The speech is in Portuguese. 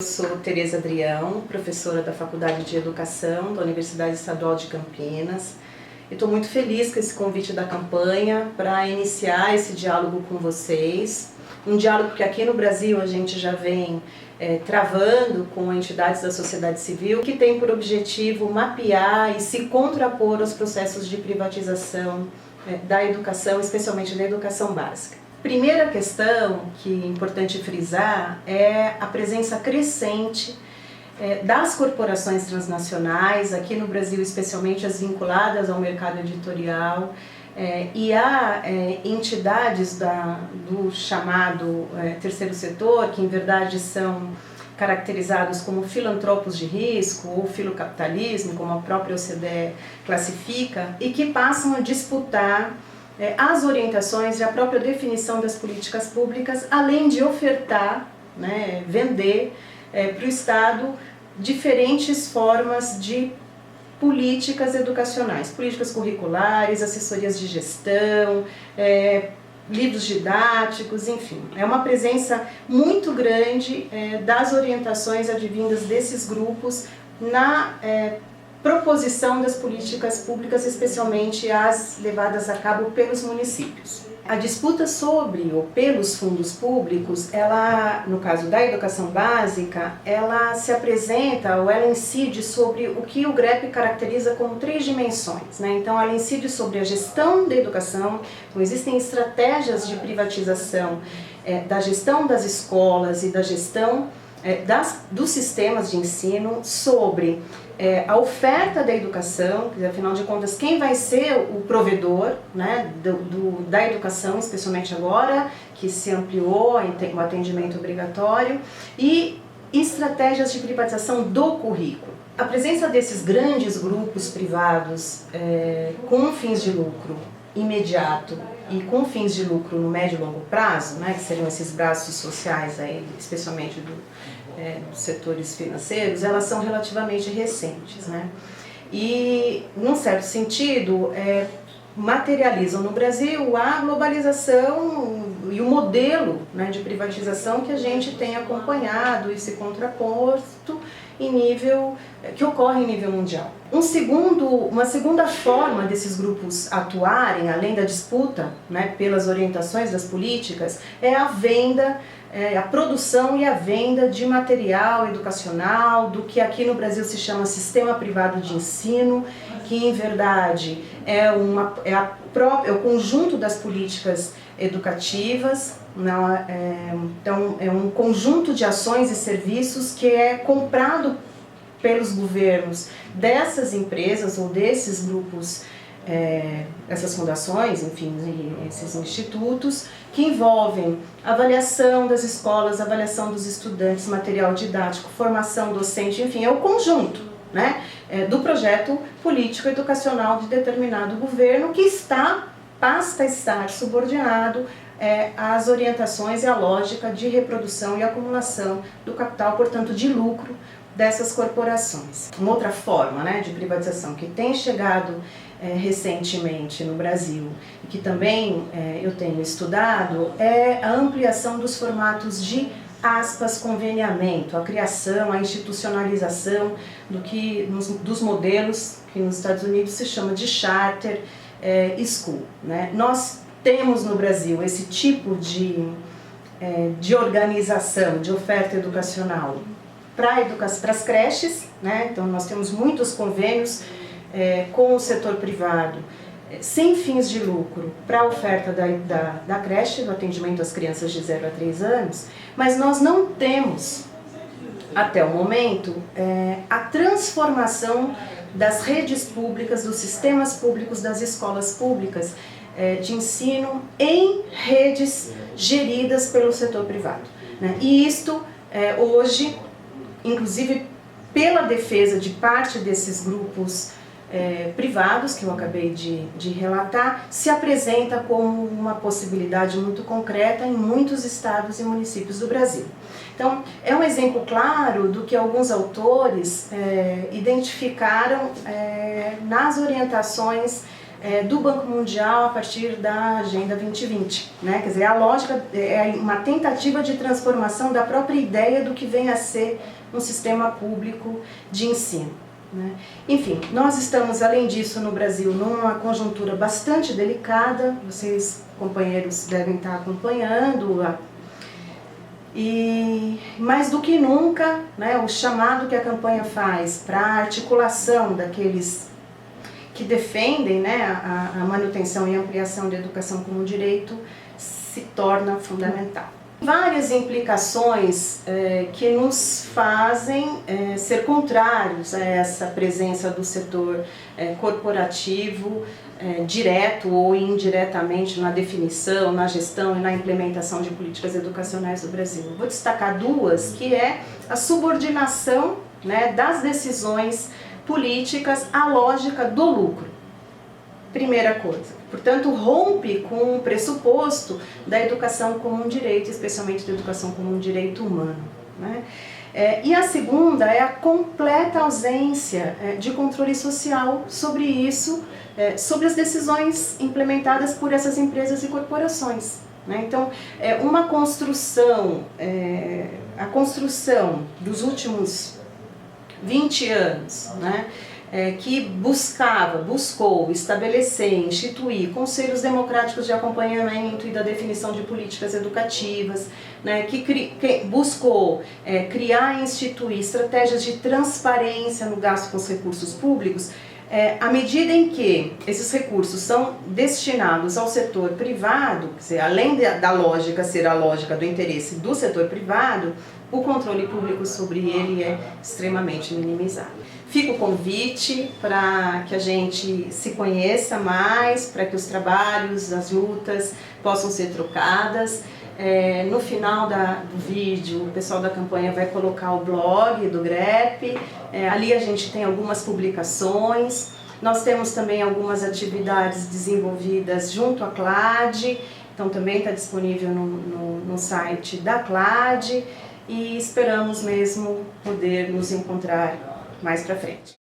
Eu sou Tereza Adrião, professora da Faculdade de Educação da Universidade Estadual de Campinas. Estou muito feliz com esse convite da campanha para iniciar esse diálogo com vocês. Um diálogo que aqui no Brasil a gente já vem travando com entidades da sociedade civil, que tem por objetivo mapear e se contrapor aos processos de privatização da educação, especialmente da educação básica. Primeira questão que é importante frisar é a presença crescente das corporações transnacionais, aqui no Brasil especialmente as vinculadas ao mercado editorial, e há entidades do chamado terceiro setor, que em verdade são caracterizados como filantropos de risco ou filocapitalismo, como a própria OCDE classifica, e que passam a disputar as orientações e a própria definição das políticas públicas, além de ofertar, vender para o Estado diferentes formas de políticas educacionais, políticas curriculares, assessorias de gestão, livros didáticos, enfim. É uma presença muito grande das orientações advindas desses grupos na proposição das políticas públicas, especialmente as levadas a cabo pelos municípios. A disputa sobre ou pelos fundos públicos, ela, no caso da educação básica, ela se apresenta ou ela incide sobre o que o GREP caracteriza como 3 dimensões, Então, ela incide sobre a gestão da educação. Então, existem estratégias de privatização da gestão das escolas e da gestão dos sistemas de ensino, sobre a oferta da educação, afinal de contas, quem vai ser o provedor da educação, especialmente agora que se ampliou o atendimento obrigatório, e estratégias de privatização do currículo. A presença desses grandes grupos privados com fins de lucro imediato e com fins de lucro no médio e longo prazo, que seriam esses braços sociais, especialmente dos setores financeiros, elas são relativamente recentes, E, num certo sentido, materializam no Brasil a globalização e o modelo de privatização que a gente tem acompanhado e se contraposto que ocorre em nível mundial. Uma segunda forma desses grupos atuarem, além da disputa pelas orientações das políticas, é a venda, a produção e a venda de material educacional, do que aqui no Brasil se chama sistema privado de ensino, que em verdade é o conjunto das políticas educativas. Então é um conjunto de ações e serviços que é comprado pelos governos dessas empresas ou desses grupos, essas fundações, enfim, esses institutos, que envolvem avaliação das escolas, avaliação dos estudantes, material didático, formação docente, enfim, é o conjunto do projeto político educacional de determinado governo, que basta estar subordinado às orientações e à lógica de reprodução e acumulação do capital, portanto de lucro, dessas corporações. Uma outra forma de privatização que tem chegado recentemente no Brasil e que também eu tenho estudado é a ampliação dos formatos de conveniamento, a criação, a institucionalização dos modelos que nos Estados Unidos se chama de charter school. Nós temos no Brasil esse tipo de organização, de oferta educacional para as creches, Então nós temos muitos convênios com o setor privado, sem fins de lucro, para a oferta da creche, do atendimento às crianças de 0 a 3 anos, mas nós não temos, até o momento, a transformação das redes públicas, dos sistemas públicos, das escolas públicas de ensino em redes geridas pelo setor privado. E isto, hoje, inclusive pela defesa de parte desses grupos privados, que eu acabei de relatar, se apresenta como uma possibilidade muito concreta em muitos estados e municípios do Brasil. Então, é um exemplo claro do que alguns autores identificaram nas orientações do Banco Mundial a partir da Agenda 2020, né? Quer dizer, a lógica é uma tentativa de transformação da própria ideia do que vem a ser um sistema público de ensino, né? Enfim, nós estamos, além disso, no Brasil, numa conjuntura bastante delicada, vocês, companheiros, devem estar acompanhando, e mais do que nunca, né, o chamado que a campanha faz para a articulação daqueles que defendem, né, a manutenção e ampliação da educação como direito se torna fundamental. Várias implicações que nos fazem ser contrários a essa presença do setor corporativo, direto ou indiretamente na definição, na gestão e na implementação de políticas educacionais do Brasil. Vou destacar duas, que é a subordinação, né, das decisões políticas à lógica do lucro. Primeira coisa. Portanto, rompe com o pressuposto da educação como um direito, especialmente da educação como um direito humano, né? E a segunda é a completa ausência de controle social sobre isso, sobre as decisões implementadas por essas empresas e corporações, né? Então, uma construção, a construção dos últimos 20 anos, né, que buscou estabelecer, instituir conselhos democráticos de acompanhamento e da definição de políticas educativas, né, que buscou criar e instituir estratégias de transparência no gasto com os recursos públicos, à medida em que esses recursos são destinados ao setor privado, quer dizer, além da lógica ser a lógica do interesse do setor privado, o controle público sobre ele é extremamente minimizado. Fica o convite para que a gente se conheça mais, para que os trabalhos, as lutas possam ser trocadas. No final do vídeo, o pessoal da campanha vai colocar o blog do GREP, ali a gente tem algumas publicações, nós temos também algumas atividades desenvolvidas junto à CLAD, então também está disponível no site da CLAD, e esperamos mesmo poder nos encontrar mais para frente.